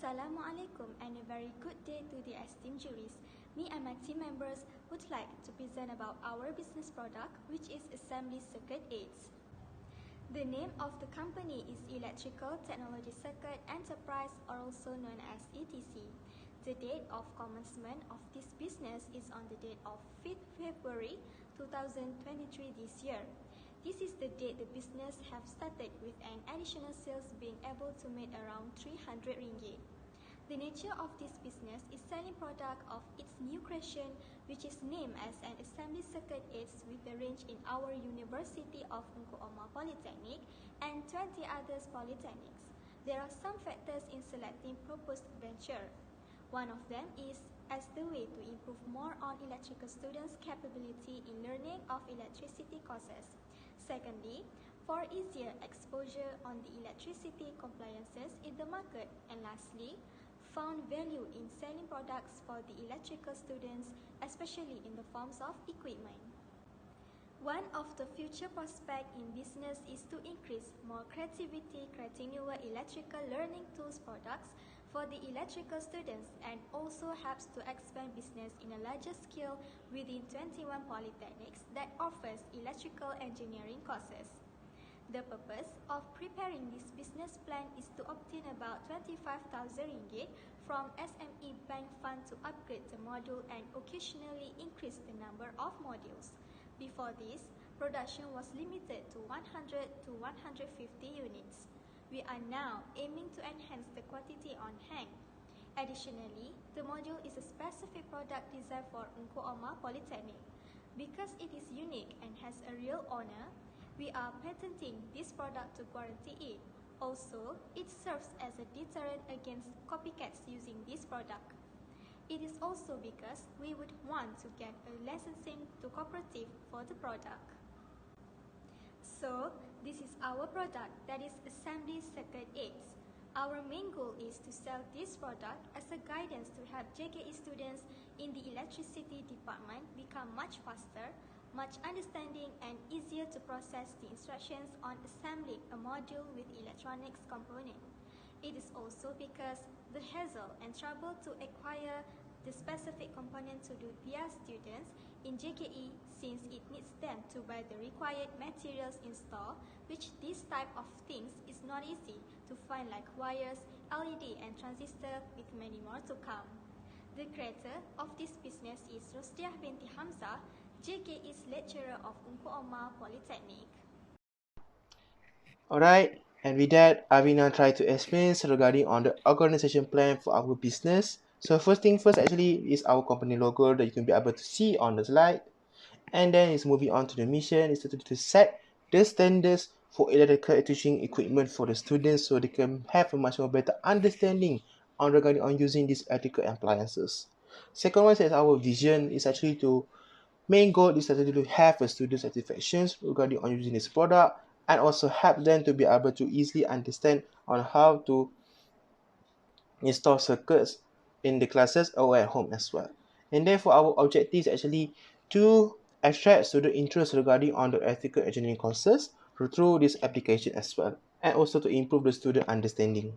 Assalamualaikum and a very good day to the esteemed juries. Me and my team members would like to present about our business product, which is Assembly Circuit Aids. The name of the company is Electrical Technology Circuit Enterprise, or also known as ETC. The date of commencement of this business is on the date of 5th February 2023 this year. This is the date the business have started, with an additional sales being able to make around 300 ringgit. The nature of this business is selling product of its new creation, which is named as an assembly circuit aids, with a range in our University of Engku Omar Polytechnic and 20 others polytechnics. There are some factors in selecting proposed venture. One of them is as the way to improve more on electrical students' capability in learning of electricity courses. Secondly, for easier exposure on the electricity compliances in the market. And lastly, found value in selling products for the electrical students, especially in the forms of equipment. One of the future prospects in business is to increase more creativity creating newer electrical learning tools products for the electrical students, and also helps to expand business in a larger scale within 21 polytechnics that offers electrical engineering courses. The purpose of preparing this business plan is to obtain about 25,000 ringgit from SME Bank Fund to upgrade the module and occasionally increase the number of modules. Before this, production was limited to 100 to 150 units. We are now aiming to enhance the quantity on hand. Additionally, the module is a specific product designed for Engku Omar Polytechnic. Because it is unique and has a real owner, we are patenting this product to guarantee it. Also, it serves as a deterrent against copycats using this product. It is also because we would want to get a licensing to cooperative for the product. So, this is our product, that is Assembly Circuit Aids. Our main goal is to sell this product as a guidance to help JKE students in the electricity department become much faster, much understanding, and easier to process the instructions on assembling a module with electronics component. It is also because the hassle and trouble to acquire the specific component to do their students in JKE, since it needs them to buy the required materials in store, which this type of things is not easy to find, like wires, LED and transistor, with many more to come. The creator of this business is Rostiah binti Hamzah, JKE's lecturer of Engku Omar Polytechnic. Alright, and with that, I will now try to explain regarding on the organization plan for our business. So first thing first actually is our company logo that you can be able to see on the slide. And then it's moving on to the mission, is to set the standards for electrical teaching equipment for the students, so they can have a much more better understanding on regarding on using these electrical appliances. Second one is our vision is actually to main goal is actually to have a student satisfactions regarding on using this product, and also help them to be able to easily understand on how to install circuits in the classes or at home as well. And therefore our objective is actually to attract student interest regarding on the electrical engineering courses through this application as well, and also to improve the student understanding.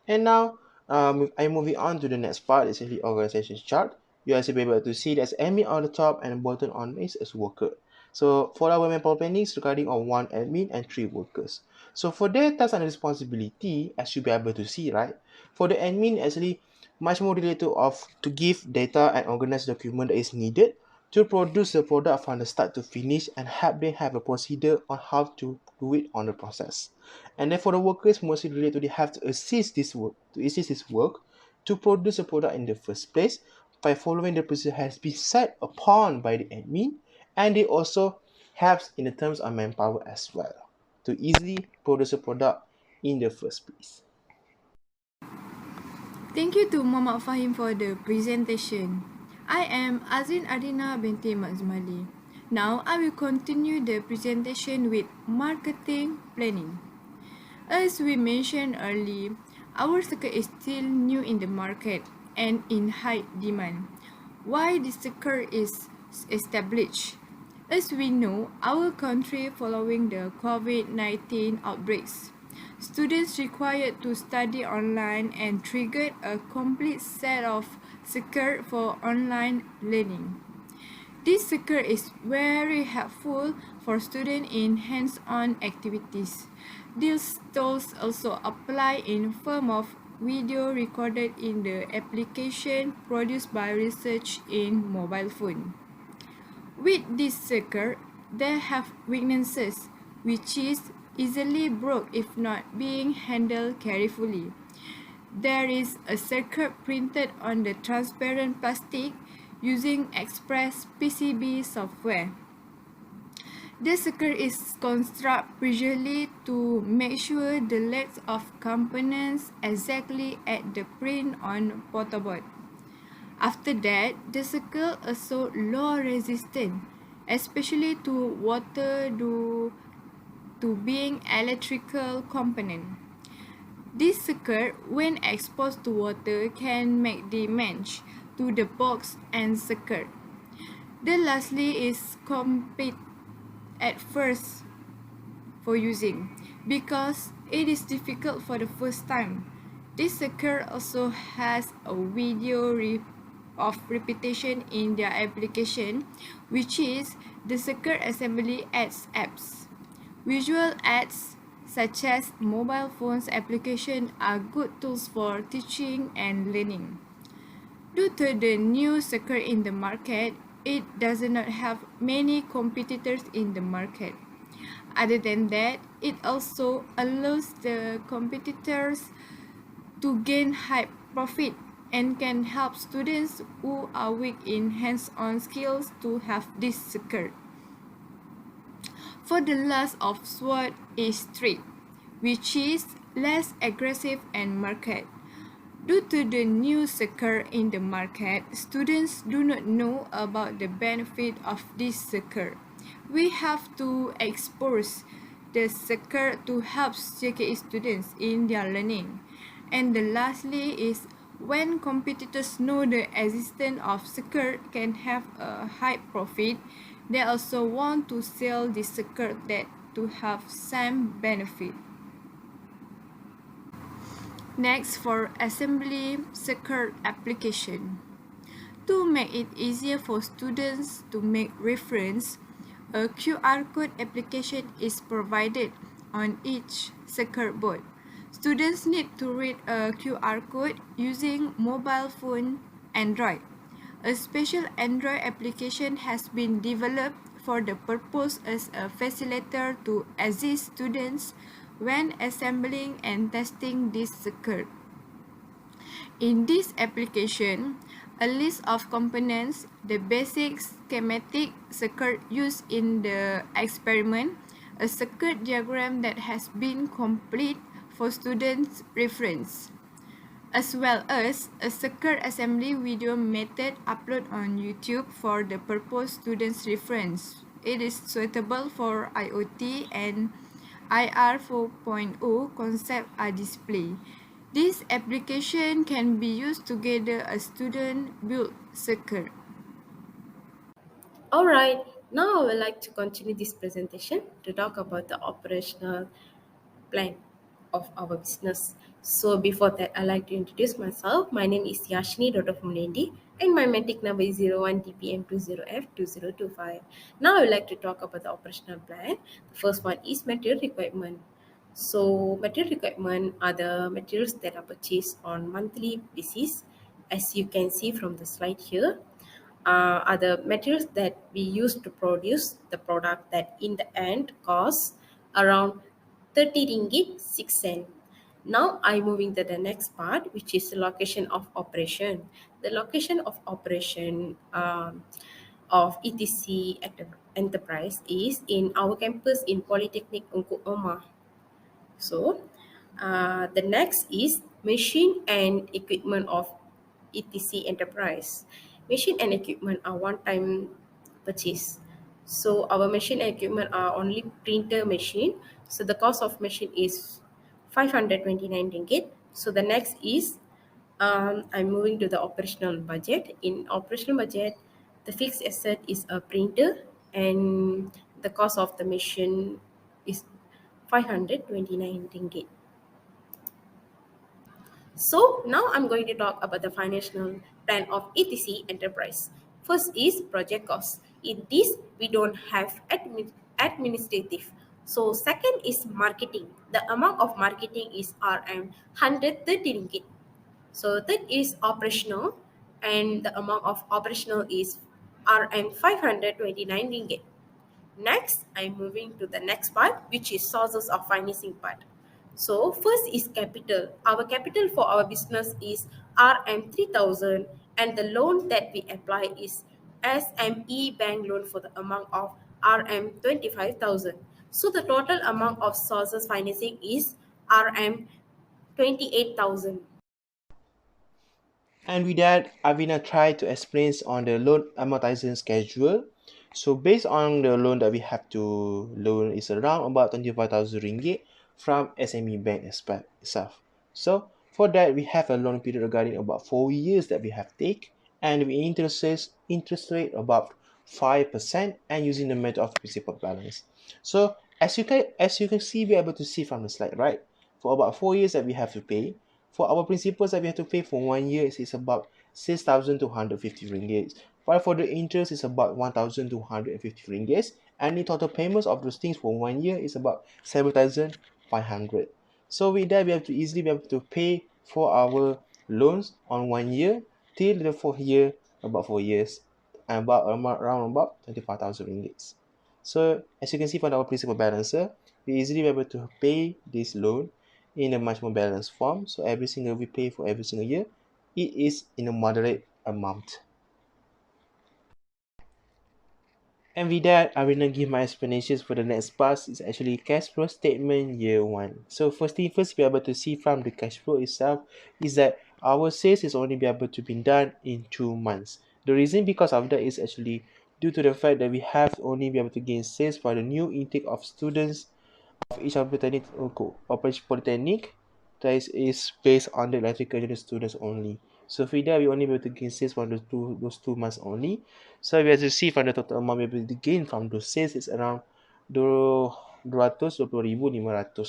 And now I'm moving on to the next part, is actually organization chart. You also be able to see there's admin on the top and bottom on is as worker. So for our manpower planning regarding on 1 admin and 3 workers. So for their task and responsibility, as you be able to see, right? For the admin, actually much more related of to give data and organize document that is needed to produce the product from the start to finish, and help them have a procedure on how to do it on the process. And then for the workers, mostly related to they have to assist this work to produce a product in the first place by following the procedure has been set upon by the admin, and they also helps in the terms of manpower as well to easily produce a product in the first place. Thank you to Muhammad Fahim for the presentation. I am Azin Adina binti Mazmali. Now I will continue the presentation with marketing planning. As we mentioned earlier, our circuit is still new in the market and in high demand. Why this circuit is established? As we know, our country following the COVID-19 outbreaks, Students required to study online and triggered a complete set of skills for online learning. This skill is very helpful for students in hands-on activities. These tools also apply in form of video recorded in the application produced by research in mobile phone. With this skill, they have weaknesses, which is easily broke if not being handled carefully. There is a circuit printed on the transparent plastic using Express PCB software. The circuit is constructed previously to make sure the legs of components exactly at the print on protoboard. After that, the circuit also low resistant, especially to water due to being electrical component. This circuit, when exposed to water, can make damage to the box and circuit. The lastly is compete at first for using because it is difficult for the first time. This circuit also has a video of repetition in their application, which is the circuit assembly ads apps. Visual ads such as mobile phones application are good tools for teaching and learning. Due to the new circuit in the market, it does not have many competitors in the market. Other than that, it also allows the competitors to gain high profit and can help students who are weak in hands-on skills to have this skill. For the last of SWOT is trade, which is less aggressive and market. Due to the new skill in the market, students do not know about the benefit of this skill. We have to expose the skill to help JKE students in their learning. And the lastly is when competitors know the existence of skill can have a high profit, they also want to sell this skill that to have same benefit. Next, for assembly circuit application. To make it easier for students to make reference, a QR code application is provided on each circuit board. Students need to read a QR code using mobile phone Android. A special Android application has been developed for the purpose as a facilitator to assist students when assembling and testing this circuit. In this application, a list of components, the basic schematic circuit used in the experiment, a circuit diagram that has been complete for students' reference, as well as a circuit assembly video method uploaded on YouTube for the purpose students' reference. It is suitable for IoT and IR 4.0 concept are displayed. This application can be used to gather a student build circuit. Alright, now I would like to continue this presentation to talk about the operational plan of our business. So before that, I'd like to introduce myself. My name is Yashini Dr. Fumunendi and my matric number is 01DPM20F2025. Now I would like to talk about the operational plan. The first one is material requirement. So material requirement are the materials that are purchased on monthly basis. As you can see from the slide here, are the materials that we use to produce the product that in the end costs around 30 ringgit 6 cent. Now I'm moving to the next part, which is the location of operation. The location of operation of ETC Enterprise is in our campus in Polytechnic Ungku Omar. So, the next is machine and equipment of ETC Enterprise. Machine and equipment are one-time purchase. So our machine and equipment are only printer machine. So the cost of machine is 529 ringgit. So the next is I'm moving to the operational budget. In operational budget, the fixed asset is a printer and the cost of the machine is 529 ringgit. So now I'm going to talk about the financial plan of ETC Enterprise. First is project cost. In this, we don't have administrative. So second is marketing. The amount of marketing is RM 130 ringgit. So third is operational, and the amount of operational is RM 529 ringgit. Next, I'm moving to the next part, which is sources of financing part. So first is capital. Our capital for our business is RM 3000, and the loan that we apply is SME bank loan for the amount of RM 25,000. So the total amount of sources financing is RM 28,000. And with that, Avina tried to explain on the loan amortization schedule. So based on the loan that we have to loan is around about 25,000 ringgit from SME Bank itself. So for that, we have a loan period regarding about 4 years that we have take, and we interest rate about 5% and using the method of principal balance. So as you can see, be able to see from the slide, right? For about 4 years that we have to pay, for our principals that we have to pay for 1 year is about 6,250 ringgit. While for the interest is about 1,250 ringgit. And the total payments of those things for 1 year is about 7,500. So with that, we have to easily be able to pay for our loans on 1 year till the 4th year, about 4 years, and around about 25,000 ringgit. So as you can see from our principal balancer, we easily be able to pay this loan in a much more balanced form. So every single we pay for every single year, it is in a moderate amount. And with that, I will now give my explanations for the next part. It's actually cash flow statement year 1. So first thing first, be able to see from the cash flow itself is that our sales is only be able to be done in 2 months. The reason because of that is actually due to the fact that we have only be able to gain sales for the new intake of students of each of polytechnic Operation Polytechnic that is based on the electrical engineering students only. So for that, we only be able to gain sales from those 2 months only. So we have to see from the total amount we able to gain from those sales is around 220,500.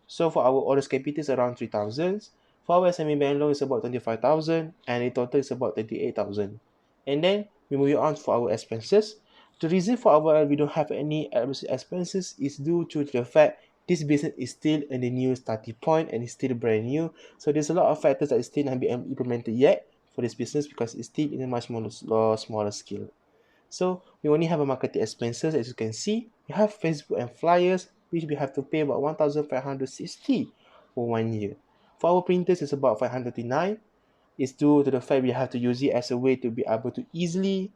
So for our orders capital is around 3,000. For our SME bank loan is about 25,000, and in total is about 28,000. And then we move on for our expenses. The reason for our we don't have any expenses is due to the fact this business is still in the new starting point and it's still brand new. So there's a lot of factors that still haven't been implemented yet for this business because it's still in a much more smaller scale. So we only have a marketing expenses. As you can see, we have Facebook and flyers, which we have to pay about 1,560 for 1 year. For our printers, it's about 539. It's due to the fact we have to use it as a way to be able to easily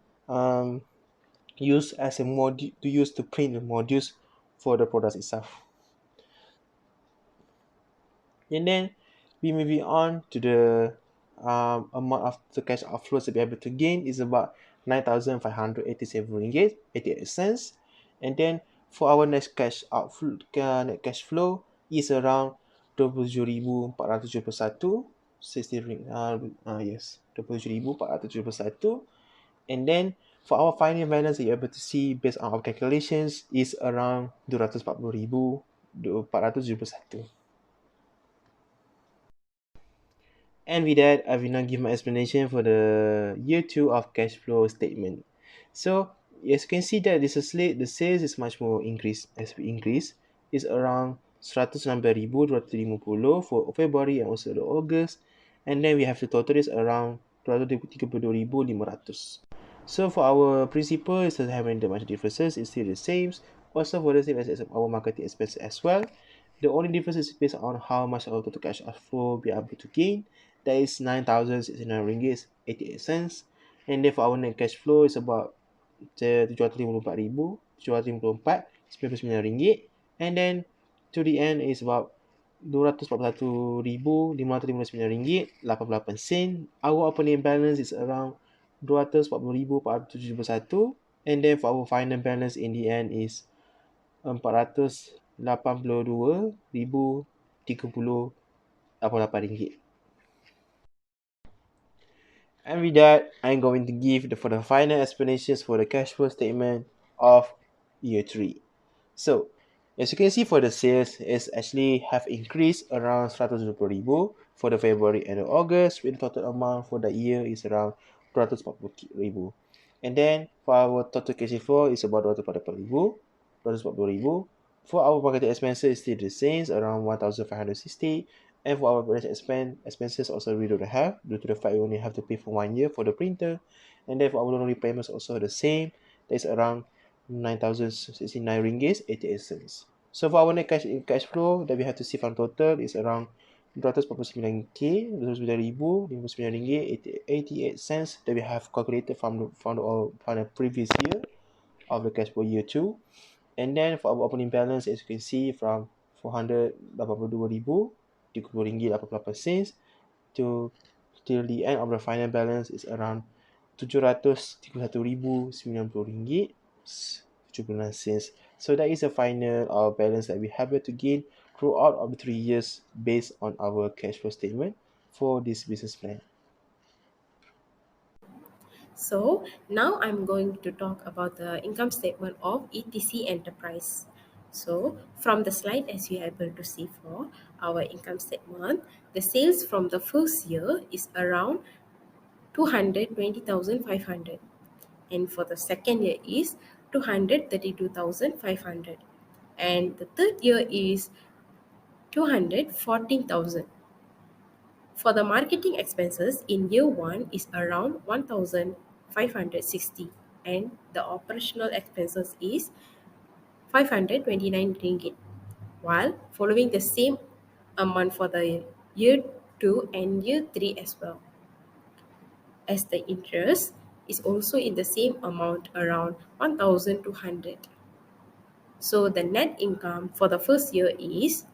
use as a module to use to print the modules for the products itself. And then we moving on to the amount of the cash outflows to be able to gain is about 9,587 ringgit 88 cents. And then for our next cash outflow, net cash flow is around 27,471 60 ring yes 27,471. And then for our final balance you're able to see based on our calculations is around 240,471. And with that, I will now give my explanation for the year 2 of cash flow statement. So as you can see that this is the sales is much more increase as we increase. It's around 116,250 for February and also the August. And then we have the total is around 232,500. So for our principal, it doesn't have any much differences. It's still the same. Also for the same as our marketing expense as well. The only difference is based on how much our total cash outflow be able to gain. That is 9,600 ringgit 88 cents. And then for our net cash flow is about 754,754.99 ringgit. And then to the end is about 241,559 ringgit 88 sen. Our opening balance is around 240,471. And then for our final balance in the end is 482,030.88 ringgit. And with that, I'm going to give for the final explanations for the cash flow statement of year 3. So As you can see for the sales, it's actually have increased around 120,000 for the February and the August, with the total amount for the year is around 240,000. And then for our total cash flow is about 240,000, 240,000. For our marketing expenses, still the same, around 1,560. And for our production expenses also we don't have, due to the fact we only have to pay for 1 year for the printer. And then for our loan repayments also the same, that's around 9,069 ringgit 88 cents. So for our net cash flow that we have to see from total is around 249K, 249,059 ringgit 88 cents that we have calculated from the previous year of the cash flow year 2. And then for our opening balance, as you can see, from 482,030 ringgit 88 cents to till the end of the final balance is around 731,090 ringgit 79 cents. So that is the final balance that we have to gain throughout of the 3 years based on our cash flow statement for this business plan. So now I'm going to talk about the income statement of ETC Enterprise. So from the slide, as you are able to see for our income statement, the sales from the first year is around 220,500, and for the second year is 232,500, and the third year is 214,000. For the marketing expenses in year 1 is around 1,560, and the operational expenses is 529 ringgit, while following the same amount for the year 2 and year 3 as well, as the interest is also in the same amount around 1,200. So the net income for the first year is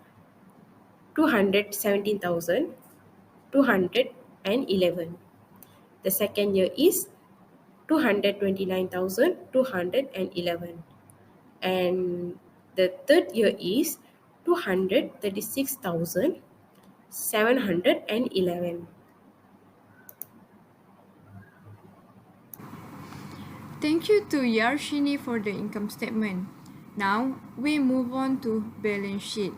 217,211. The second year is 229,211, and the third year is 236,711. Thank you to Yarshini for the income statement. Now we move on to balance sheet.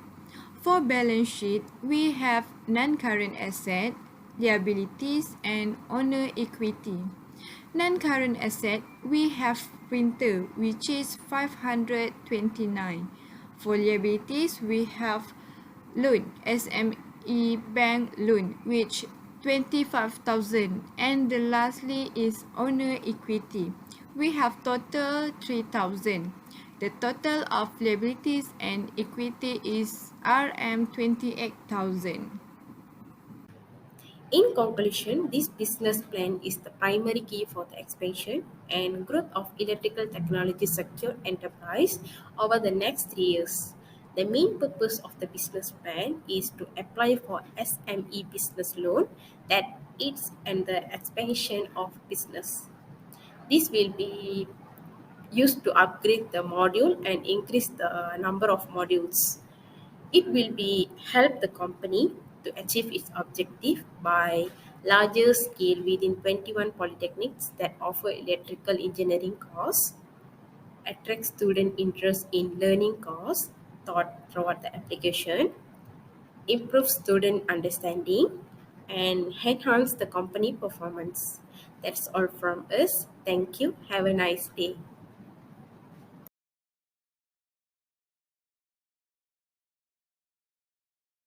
For balance sheet, we have non-current asset, liabilities, and owner equity. Non-current asset, we have printer, which is 529. For liabilities, we have loan, SME bank loan, which 25,000, and the lastly is owner equity. We have total 3,000. The total of liabilities and equity is RM 28,000. In conclusion, this business plan is the primary key for the expansion and growth of electrical technology sector enterprise over the next 3 years. The main purpose of the business plan is to apply for SME business loan that aids in the expansion of business. This will be used to upgrade the module and increase the number of modules. It will be help the company to achieve its objective by larger scale within 21 polytechnics that offer electrical engineering course, attract student interest in learning course taught throughout the application, improve student understanding, and enhance the company performance. That's all from us. Thank you. Have a nice day.